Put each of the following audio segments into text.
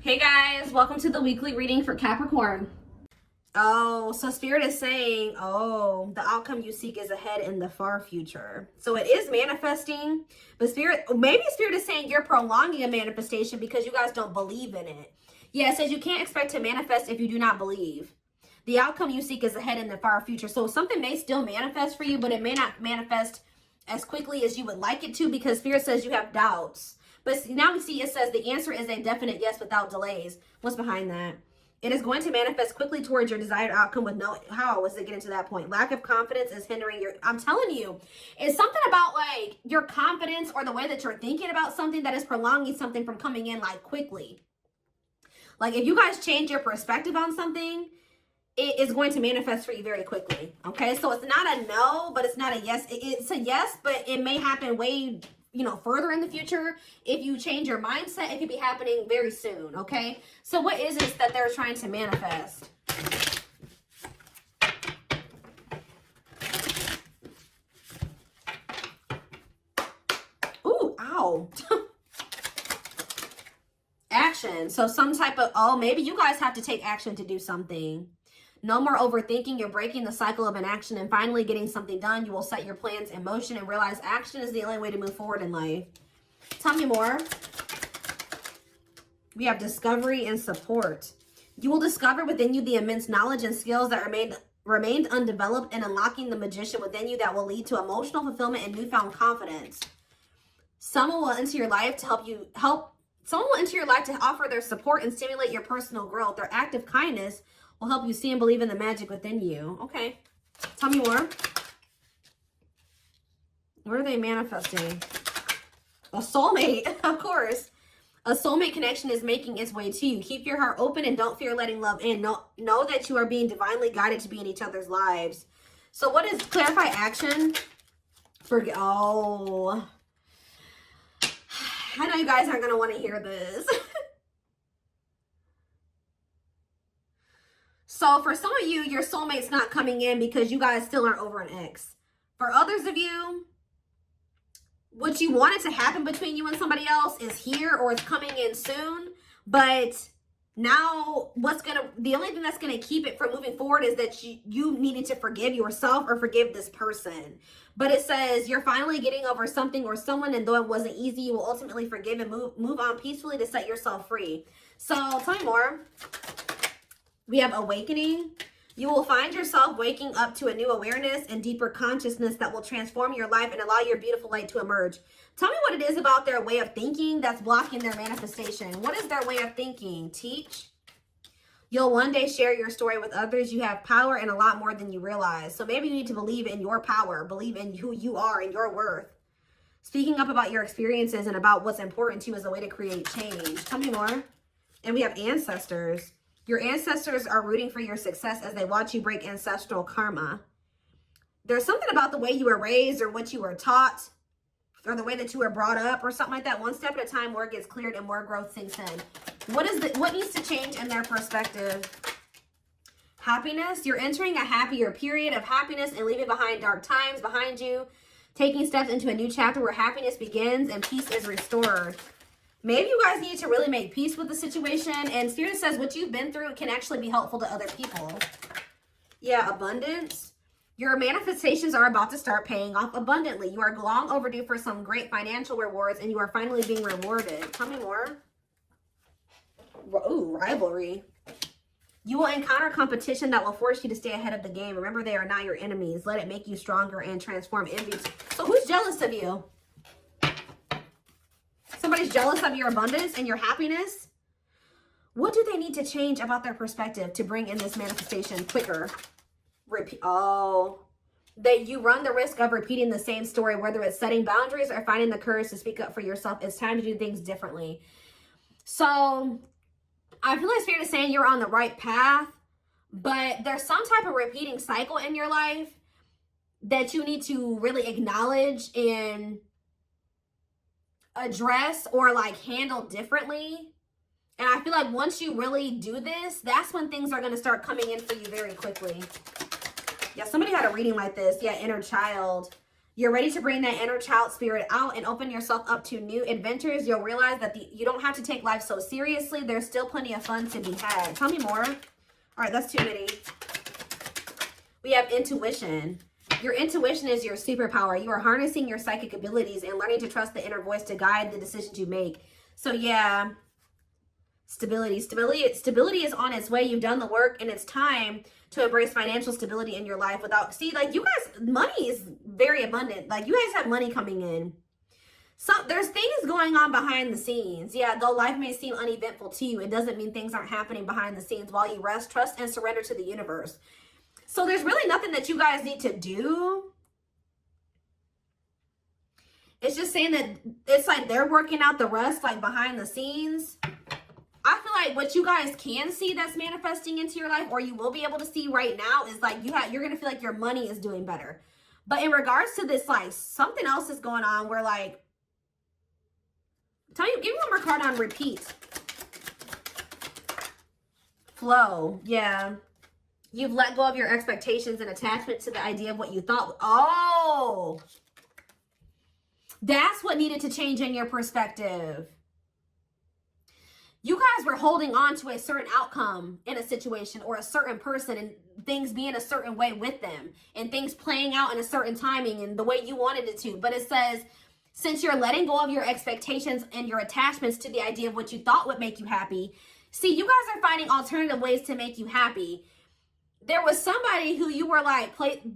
Hey guys, welcome to the weekly reading for Capricorn. Oh, so Spirit is saying, oh, the outcome you seek is ahead in the far future. So it is manifesting, but maybe Spirit is saying you're prolonging a manifestation because you guys don't believe in it. Yeah, it says you can't expect to manifest if you do not believe. The outcome you seek is ahead in the far future. So something may still manifest for you, but it may not manifest as quickly as you would like it to because Spirit says you have doubts. But now we see it says the answer is a definite yes without delays. What's behind that? It is going to manifest quickly towards your desired outcome with no, how was it getting to that point? Lack of confidence is hindering your, I'm telling you, it's something about like your confidence or the way that you're thinking about something that is prolonging something from coming in like quickly. Like if you guys change your perspective on something, it is going to manifest for you very quickly. Okay, so it's not a no, but it's not a yes. It's a yes, but it may happen way, further in the future. If you change your mindset, it could be happening very soon. Okay, so what is it that they're trying to manifest? Ooh, ow. Action. So some type of, oh, maybe you guys have to take action to do something. No more overthinking. You're breaking the cycle of inaction and finally getting something done. You will set your plans in motion and realize action is the only way to move forward in life. Tell me more. We have discovery and support. You will discover within you the immense knowledge and skills that remained undeveloped and unlocking the magician within you that will lead to emotional fulfillment and newfound confidence. Someone will enter your life to Someone will enter your life to offer their support and stimulate your personal growth. Their act of kindness will help you see and believe in the magic within you. Okay. Tell me more. What are they manifesting? A soulmate, of course. A soulmate connection is making its way to you. Keep your heart open and don't fear letting love in. Know that you are being divinely guided to be in each other's lives. So what is clarify action? Oh. I know you guys aren't going to want to hear this. So for some of you, your soulmate's not coming in because you guys still aren't over an ex. For others of you, what you wanted to happen between you and somebody else is here or it's coming in soon. But now the only thing that's going to keep it from moving forward is that you needed to forgive yourself or forgive this person. But it says you're finally getting over something or someone, and though it wasn't easy, you will ultimately forgive and move on peacefully to set yourself free. So tell me more. We have awakening. You will find yourself waking up to a new awareness and deeper consciousness that will transform your life and allow your beautiful light to emerge. Tell me what it is about their way of thinking that's blocking their manifestation. What is their way of thinking? Teach. You'll one day share your story with others. You have power and a lot more than you realize. So maybe you need to believe in your power, believe in who you are and your worth. Speaking up about your experiences and about what's important to you is a way to create change. Tell me more. And we have ancestors. Your ancestors are rooting for your success as they watch you break ancestral karma. There's something about the way you were raised or what you were taught or the way that you were brought up or something like that. One step at a time, more gets cleared and more growth sinks in. What needs to change in their perspective? Happiness. You're entering a happier period of happiness and leaving behind dark times behind you. Taking steps into a new chapter where happiness begins and peace is restored. Maybe you guys need to really make peace with the situation. And Spirit says what you've been through can actually be helpful to other people. Yeah, abundance. Your manifestations are about to start paying off abundantly. You are long overdue for some great financial rewards and you are finally being rewarded. Tell me more. Ooh, rivalry. You will encounter competition that will force you to stay ahead of the game. Remember, they are not your enemies. Let it make you stronger and transform envy. So who's jealous of you? Somebody's jealous of your abundance and your happiness. What do they need to change about their perspective to bring in this manifestation quicker? That you run the risk of repeating the same story, whether it's setting boundaries or finding the courage to speak up for yourself. It's time to do things differently. So I feel like Spirit is saying you're on the right path, but there's some type of repeating cycle in your life that you need to really acknowledge and address or like handle differently. And I feel like once you really do this, that's when things are going to start coming in for you very quickly. Yeah, somebody had a reading like this. Yeah, inner child. You're ready to bring that inner child spirit out and open yourself up to new adventures. You'll realize that you don't have to take life so seriously. There's still plenty of fun to be had. Tell me more. All right, that's too many. We have intuition. Your intuition is your superpower. You are harnessing your psychic abilities and learning to trust the inner voice to guide the decisions you make. So yeah, stability is on its way. You've done the work, and it's time to embrace financial stability in your life. Without, see, like, you guys, money is very abundant. Like, you guys have money coming in. So there's things going on behind the scenes. Yeah, though life may seem uneventful to you, it doesn't mean things aren't happening behind the scenes while you rest, trust, and surrender to the universe. So there's really nothing that you guys need to do. It's just saying that it's like they're working out the rest, like, behind the scenes. I feel like what you guys can see that's manifesting into your life, or you will be able to see right now, is like you're going to feel like your money is doing better. But in regards to this, like, something else is going on where, like, give me one more card on repeat. Flow. Yeah. You've let go of your expectations and attachment to the idea of what you thought. Oh, that's what needed to change in your perspective. You guys were holding on to a certain outcome in a situation or a certain person, and things being a certain way with them and things playing out in a certain timing and the way you wanted it to. But it says, since you're letting go of your expectations and your attachments to the idea of what you thought would make you happy, see, you guys are finding alternative ways to make you happy. There was somebody who you were like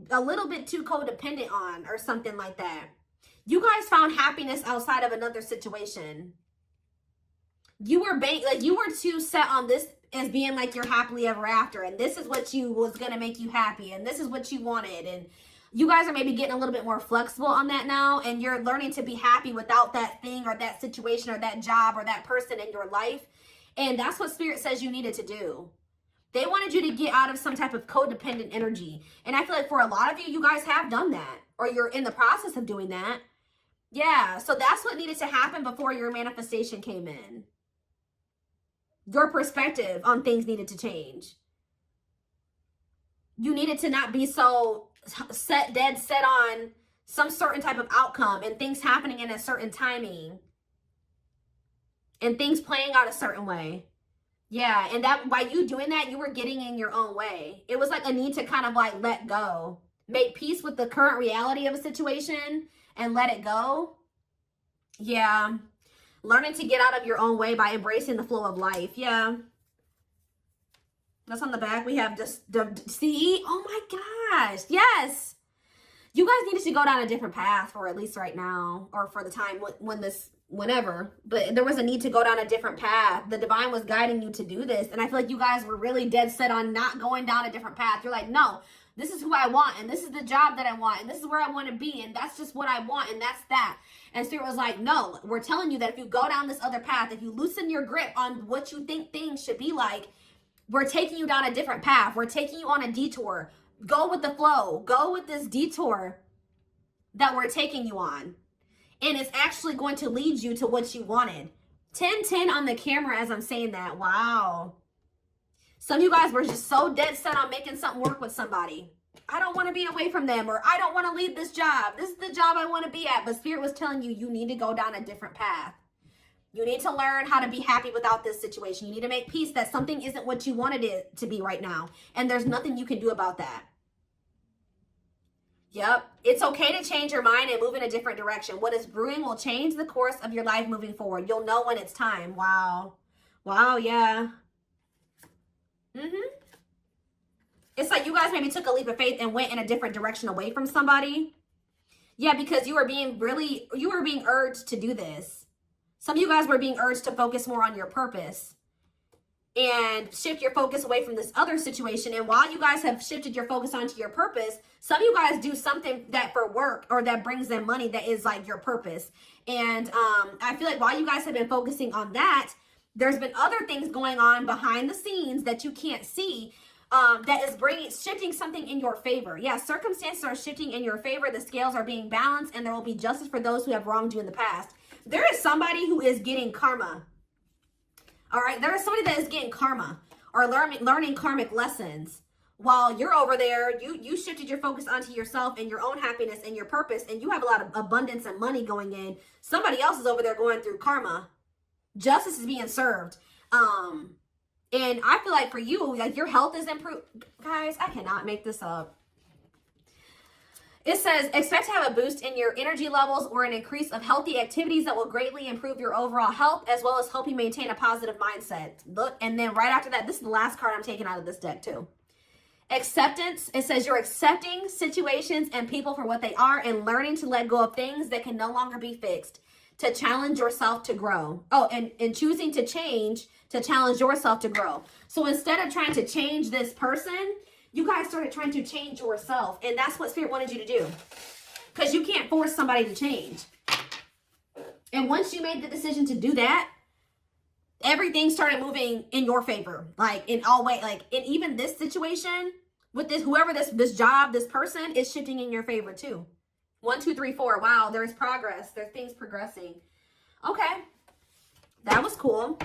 a little bit too codependent on or something like that. You guys found happiness outside of another situation. You were too set on this as being like your happily ever after, and this is what was going to make you happy, and this is what you wanted. And you guys are maybe getting a little bit more flexible on that now, and you're learning to be happy without that thing or that situation or that job or that person in your life. And that's what Spirit says you needed to do. They wanted you to get out of some type of codependent energy. And I feel like for a lot of you, you guys have done that, or you're in the process of doing that. Yeah, so that's what needed to happen before your manifestation came in. Your perspective on things needed to change. You needed to not be so dead set on some certain type of outcome and things happening in a certain timing and things playing out a certain way. Yeah, and that by you doing that, you were getting in your own way. It was like a need to kind of like let go. Make peace with the current reality of a situation and let it go. Yeah. Learning to get out of your own way by embracing the flow of life. Yeah. That's on the back. We have just, see? Oh my gosh. Yes. You guys needed to go down a different path for at least right now, or for the time whenever. But there was a need to go down a different path. The divine was guiding you to do this. And I feel like you guys were really dead set on not going down a different path. You're like, no, this is who I want, and this is the job that I want, and this is where I want to be, and that's just what I want, and that's that. And Spirit was like, no, we're telling you that if you go down this other path, if you loosen your grip on what you think things should be like, we're taking you down a different path. We're taking you on a detour. Go with the flow. Go with this detour that we're taking you on. And it's actually going to lead you to what you wanted. 10-10 on the camera as I'm saying that. Wow. Some of you guys were just so dead set on making something work with somebody. I don't want to be away from them, or I don't want to leave this job. This is the job I want to be at. But Spirit was telling you, you need to go down a different path. You need to learn how to be happy without this situation. You need to make peace that something isn't what you wanted it to be right now. And there's nothing you can do about that. Yep. It's okay to change your mind and move in a different direction. What is brewing will change the course of your life moving forward. You'll know when it's time. Wow. Wow, yeah. It's like you guys maybe took a leap of faith and went in a different direction away from somebody. Yeah, because you were being urged to do this. Some of you guys were being urged to focus more on your purpose and shift your focus away from this other situation. And while you guys have shifted your focus onto your purpose, some of you guys do something that for work or that brings them money that is like your purpose. And I feel like while you guys have been focusing on that, there's been other things going on behind the scenes that you can't see that is shifting something in your favor. Yeah, circumstances are shifting in your favor. The scales are being balanced, and there will be justice for those who have wronged you in the past. There is somebody who is getting karma. All right, there is somebody that is getting karma or learning karmic lessons. while you're over there, you shifted your focus onto yourself and your own happiness and your purpose, and you have a lot of abundance and money going in. Somebody else is over there going through karma. Justice is being served. And I feel like for you, like your health is improved. Guys, I cannot make this up. It says, expect to have a boost in your energy levels or an increase of healthy activities that will greatly improve your overall health, as well as help you maintain a positive mindset. Look, and then right after that, this is the last card I'm taking out of this deck too. Acceptance. It says you're accepting situations and people for what they are and learning to let go of things that can no longer be fixed, to challenge yourself to grow. Oh, and choosing to change, to challenge yourself to grow. So instead of trying to change this person, you guys started trying to change yourself. And that's what Spirit wanted you to do. Because you can't force somebody to change. And once you made the decision to do that, everything started moving in your favor. Like in all ways, like in even this situation with this, whoever this job, this person is shifting in your favor too. 1, 2, 3, 4. Wow, there's progress. There's things progressing. Okay. That was cool.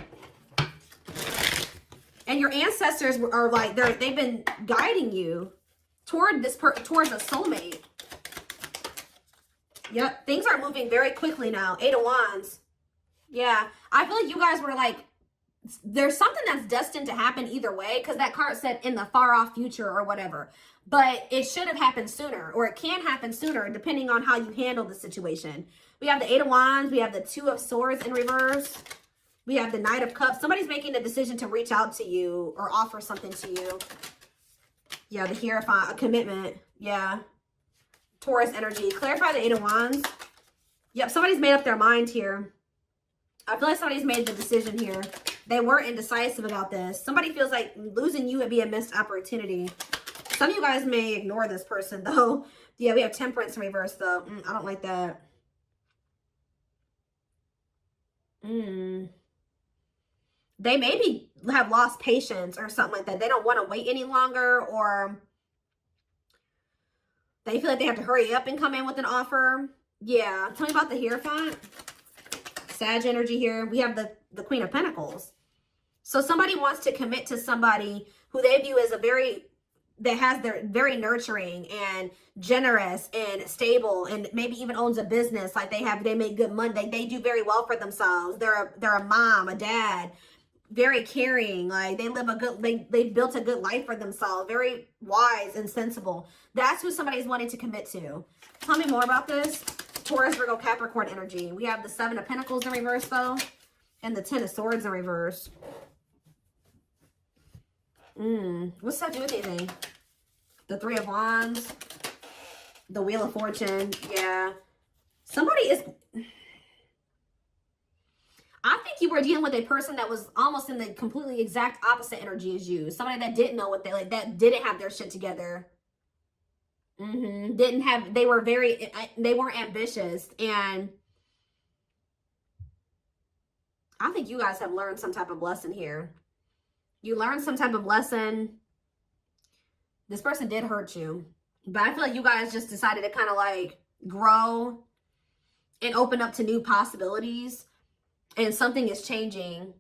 And your ancestors are like, they've been guiding you toward towards a soulmate. Yep. Things are moving very quickly now. 8 of Wands. Yeah. I feel like you guys were like, there's something that's destined to happen either way, because that card said in the far off future or whatever. But it should have happened sooner, or it can happen sooner, depending on how you handle the situation. We have the 8 of Wands. We have the 2 of Swords in reverse. We have the Knight of Cups. Somebody's making the decision to reach out to you or offer something to you. Yeah, the Hierophant, a commitment. Yeah. Taurus energy. Clarify the 8 of Wands. Yep, somebody's made up their mind here. I feel like somebody's made the decision here. They were indecisive about this. Somebody feels like losing you would be a missed opportunity. Some of you guys may ignore this person, though. Yeah, we have Temperance in reverse, though. I don't like that. They maybe have lost patience or something like that. They don't want to wait any longer, or they feel like they have to hurry up and come in with an offer. Yeah. Tell me about the Hierophant. Sag energy here. We have the Queen of Pentacles. So somebody wants to commit to somebody who they view as they're very nurturing and generous and stable, and maybe even owns a business. Like they make good money. They do very well for themselves. They're a mom, a dad, very caring. Like they built a good life for themselves. Very wise and sensible. That's who somebody's wanting to commit to. Tell me more about this. Taurus, Virgo, Capricorn energy. We have the 7 of Pentacles in reverse, though, and the 10 of Swords in reverse. What's that do with anything? The 3 of Wands, the Wheel of Fortune. Yeah. Somebody is... I think you were dealing with a person that was almost in the completely exact opposite energy as you. Somebody that didn't know what that didn't have their shit together. They weren't ambitious, and I think you guys have learned some type of lesson here. You learned some type of lesson. This person did hurt you, but I feel like you guys just decided to kind of like grow and open up to new possibilities, and something is changing.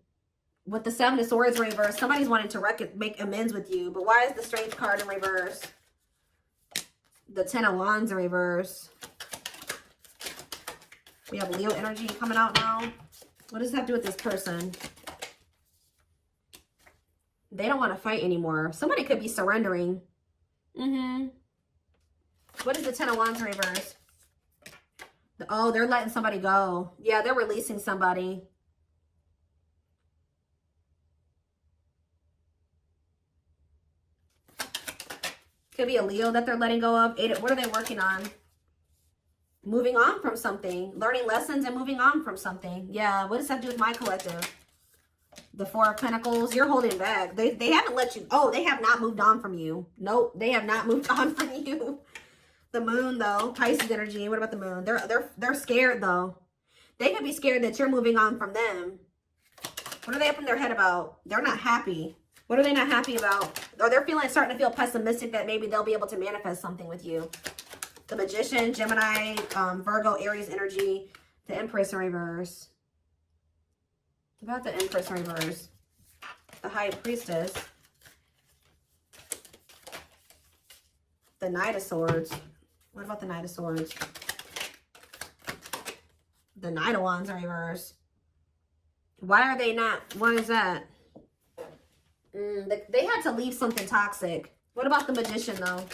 With the 7 of Swords in reverse, somebody's wanting to make amends with you, but why is the Strength card in reverse? The 10 of Wands in reverse. We have Leo energy coming out now. What does that have to do with this person? They don't want to fight anymore. Somebody could be surrendering. What is the 10 of Wands in reverse? Oh, they're letting somebody go. Yeah, they're releasing somebody. Could be a Leo that they're letting go of. What are they working on? Moving on from something. Learning lessons and moving on from something. Yeah, what does that do with my collective? The 4 of Pentacles. You're holding back. They haven't let you... Oh, they have not moved on from you. Nope, they have not moved on from you. The Moon, though. Pisces energy. What about the Moon? They're scared, though. They could be scared that you're moving on from them. What are they up in their head about? They're not happy. What are they not happy about? Or they're starting to feel pessimistic that maybe they'll be able to manifest something with you. The Magician, Gemini, Virgo, Aries energy, the Empress in reverse. What about the Empress in reverse? The High Priestess. The Knight of Swords. What about the Knight of Swords? The Knight of Wands in reverse. Why are they not? What is that? They had to leave something toxic. What about the Magician, though?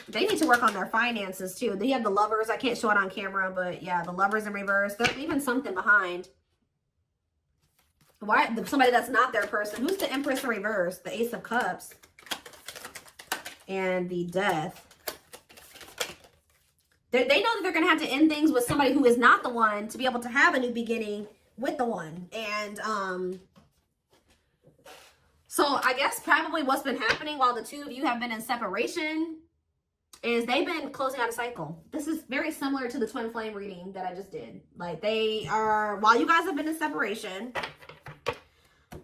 They need to work on their finances, too. They have the Lovers. I can't show it on camera, but yeah, the Lovers in reverse. They're leaving something behind. Why? Somebody that's not their person. Who's the Empress in reverse? The Ace of Cups. And the Death. They know that they're going to have to end things with somebody who is not the one to be able to have a new beginning with the one. And, so I guess probably what's been happening while the two of you have been in separation is they've been closing out a cycle. This is very similar to the twin flame reading that I just did. Like they are, while you guys have been in separation,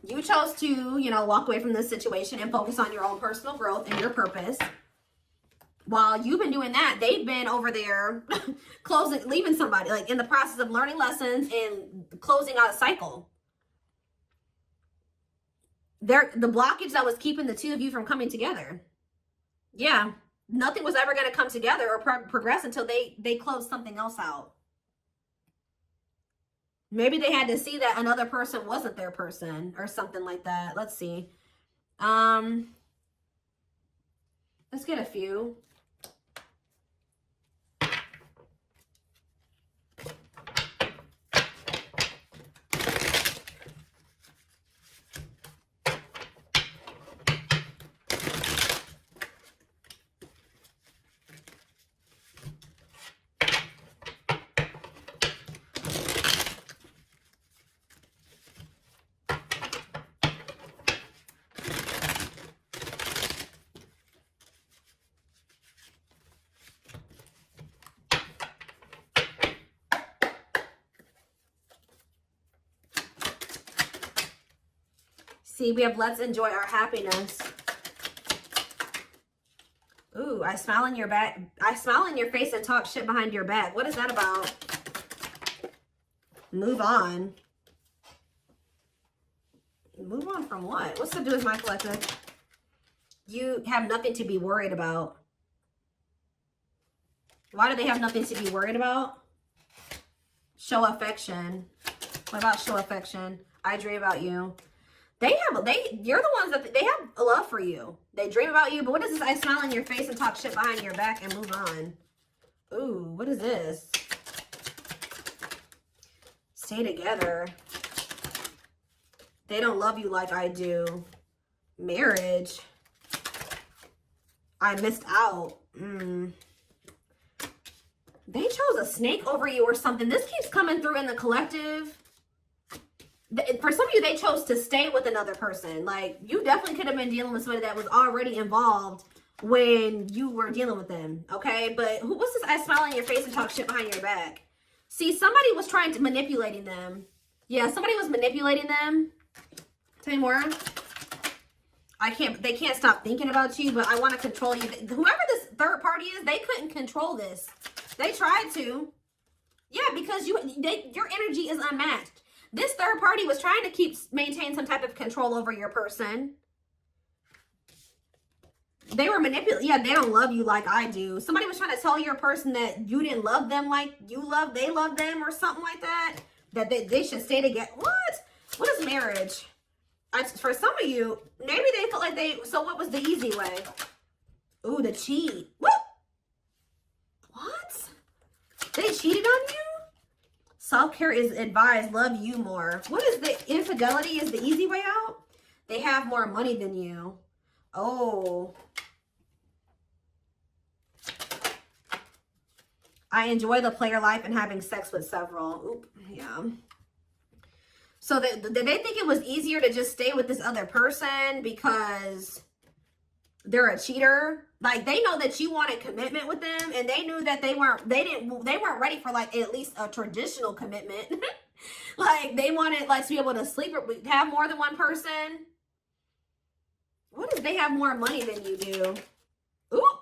you chose to, you know, walk away from this situation and focus on your own personal growth and your purpose. While you've been doing that, they've been over there leaving somebody, like in the process of learning lessons and closing out a cycle. The blockage that was keeping the two of you from coming together. Yeah, nothing was ever going to come together or progress until they closed something else out. Maybe they had to see that another person wasn't their person or something like that. Let's see. Let's get a few. See, we have let's enjoy our happiness. Ooh, I smile in your back. I smile in your face and talk shit behind your back. What is that about? Move on. Move on from what? What's to do with my collective? You have nothing to be worried about. Why do they have nothing to be worried about? Show affection. What about show affection? I dream about you. You're the ones that they have a love for you. They dream about you, but what is this? I smile in your face and talk shit behind your back and move on. Ooh, what is this? Stay together. They don't love you like I do. Marriage. I missed out. They chose a snake over you or something. This keeps coming through in the collective. For some of you, they chose to stay with another person. Like, you definitely could have been dealing with somebody that was already involved when you were dealing with them, okay? But what's this? I smile in your face and talk shit behind your back. See, somebody was trying to manipulating them. Yeah, somebody was manipulating them. Tell me more. They can't stop thinking about you, but I want to control you. Whoever this third party is, they couldn't control this. They tried to. Yeah, because your energy is unmatched. This third party was trying to maintain some type of control over your person. They were manipulating. Yeah, they don't love you like I do. Somebody was trying to tell your person that you didn't love them like they love them or something like that. That they should stay together. What? What is marriage? For some of you, maybe they felt like so what was the easy way? Ooh, the cheat. What? They cheated on you? Self-care is advised. Love you more. What is the infidelity is the easy way out? They have more money than you. Oh. I enjoy the player life and having sex with several. Oop, yeah. So they think it was easier to just stay with this other person because they're a cheater. Like, they know that you wanted commitment with them, and they knew that they weren't ready for like at least a traditional commitment. Like, they wanted like to be able to sleep or have more than one person. What if they have more money than you do? Ooh.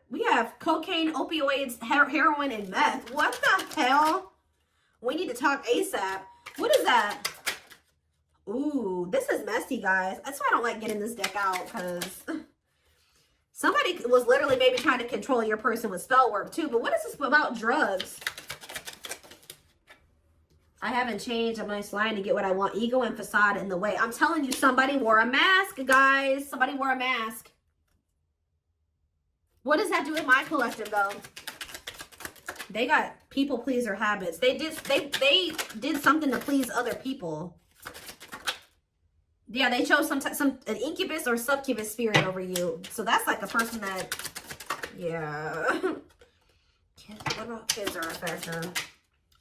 We have cocaine, opioids, heroin, and meth. What the hell? We need to talk ASAP. What is that? Ooh, this is messy, guys. That's why I don't like getting this deck out, because somebody was literally maybe trying to control your person with spell work too. But what is this about drugs? I haven't changed. I'm nice lying to get what I want. Ego and facade in the way. I'm telling you, somebody wore a mask, guys. Somebody wore a mask. What does that do with my collective, though? They got people pleaser habits. They did something to please other people. Yeah, they chose an incubus or succubus spirit over you. So that's like a person that, yeah. What about kids are a factor?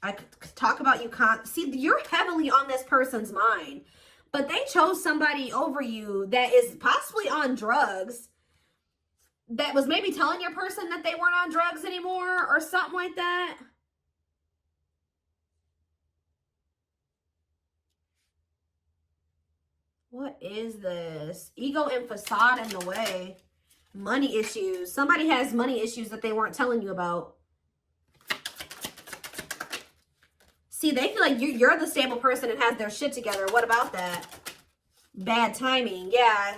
I could talk about you. See, you're heavily on this person's mind, but they chose somebody over you that is possibly on drugs, that was maybe telling your person that they weren't on drugs anymore or something like that. What is this? Ego and facade in the way. Money issues. Somebody has money issues that they weren't telling you about. See, they feel like you're the stable person and has their shit together. What about that? Bad timing. Yeah.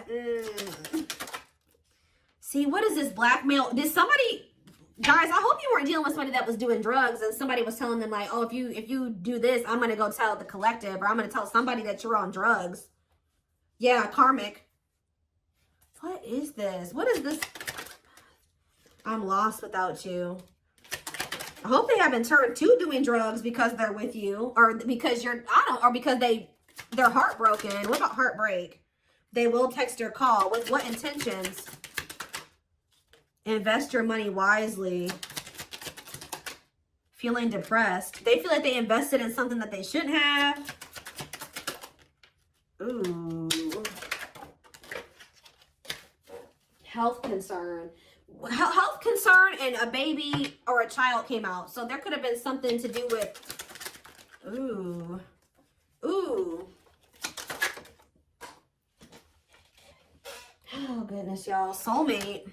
See, what is this blackmail? Did somebody, guys, I hope you weren't dealing with somebody that was doing drugs and somebody was telling them like, oh, if you do this, I'm going to go tell the collective, or I'm going to tell somebody that you're on drugs. Yeah, karmic. What is this? What is this? I'm lost without you. I hope they haven't turned to doing drugs because they're with you, or because you're, or because they're heartbroken. What about heartbreak? They will text or call. With what intentions? Invest your money wisely. Feeling depressed. They feel like they invested in something that they shouldn't have. Ooh. Health concern. Health concern and a baby or a child came out. So there could have been something to do with, ooh. Ooh. Oh, goodness, y'all. Soulmate.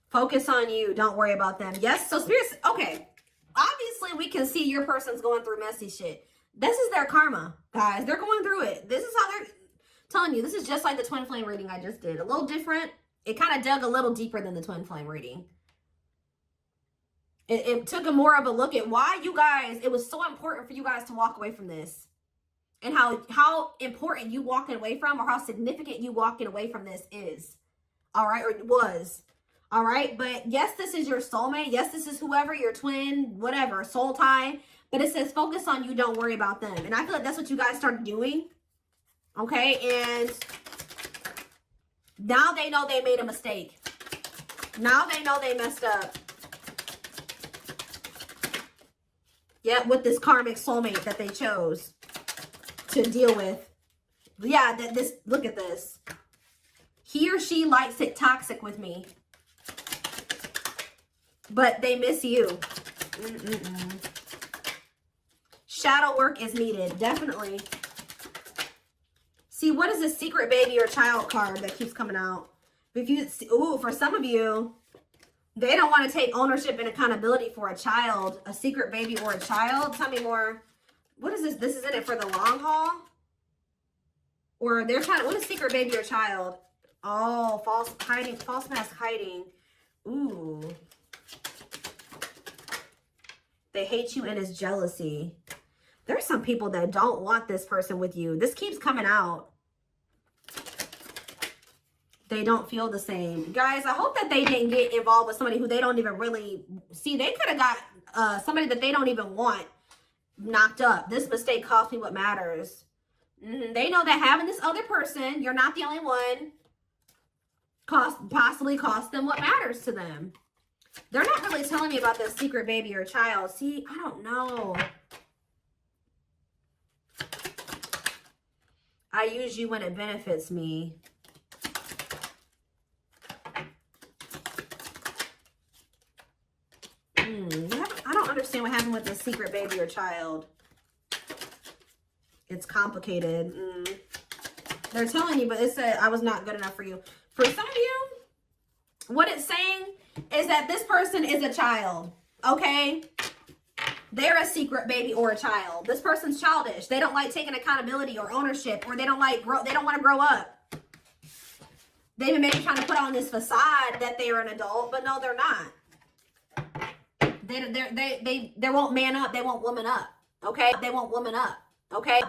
Focus on you. Don't worry about them. Yes, so spirits, okay. Obviously, we can see your person's going through messy shit. This is their karma, guys. They're going through it. This is how they're telling you. This is just like the twin flame reading I just did. A little different. It kind of dug a little deeper than the twin flame reading. It took a more of a look at why you guys, it was so important for you guys to walk away from this. And how important you walking away from, or how significant you walking away from this is. All right, or it was. All right, but yes, this is your soulmate. Yes, this is whoever, your twin, whatever, soul tie. But it says focus on you, don't worry about them. And I feel like that's what you guys started doing. Okay, and now they know they made a mistake. Now they know they messed up. Yeah, with this karmic soulmate that they chose to deal with. Yeah, look at this. He or she likes it toxic with me. But they miss you. Shadow work is needed, definitely. See, what is this secret baby or child card that keeps coming out? If you, ooh, for some of you, they don't want to take ownership and accountability for a child, a secret baby or a child. Tell me more. What is this? This is in it for the long haul? Or they're trying to, what is secret baby or child? Oh, false mask hiding. Ooh. They hate you and it's jealousy. There's some people that don't want this person with you. This keeps coming out. They don't feel the same. Guys, I hope that they didn't get involved with somebody who they don't even really see. They could have got somebody that they don't even want knocked up. This mistake cost me what matters. They know that having this other person, you're not the only one, possibly cost them what matters to them. They're not really telling me about this secret baby or child. See, I don't know. I use you when it benefits me. I don't understand what happened with this secret baby or child. It's complicated. They're telling you, but it said I was not good enough for you. For some of you, what it's saying is that this person is a child, okay? They're a secret baby or a child. This person's childish. They don't like taking accountability or ownership, or they don't want to grow up. They've been maybe trying to put on this facade that they're an adult, but no, they're not. They won't man up. They won't woman up. Okay? They won't woman up. Okay?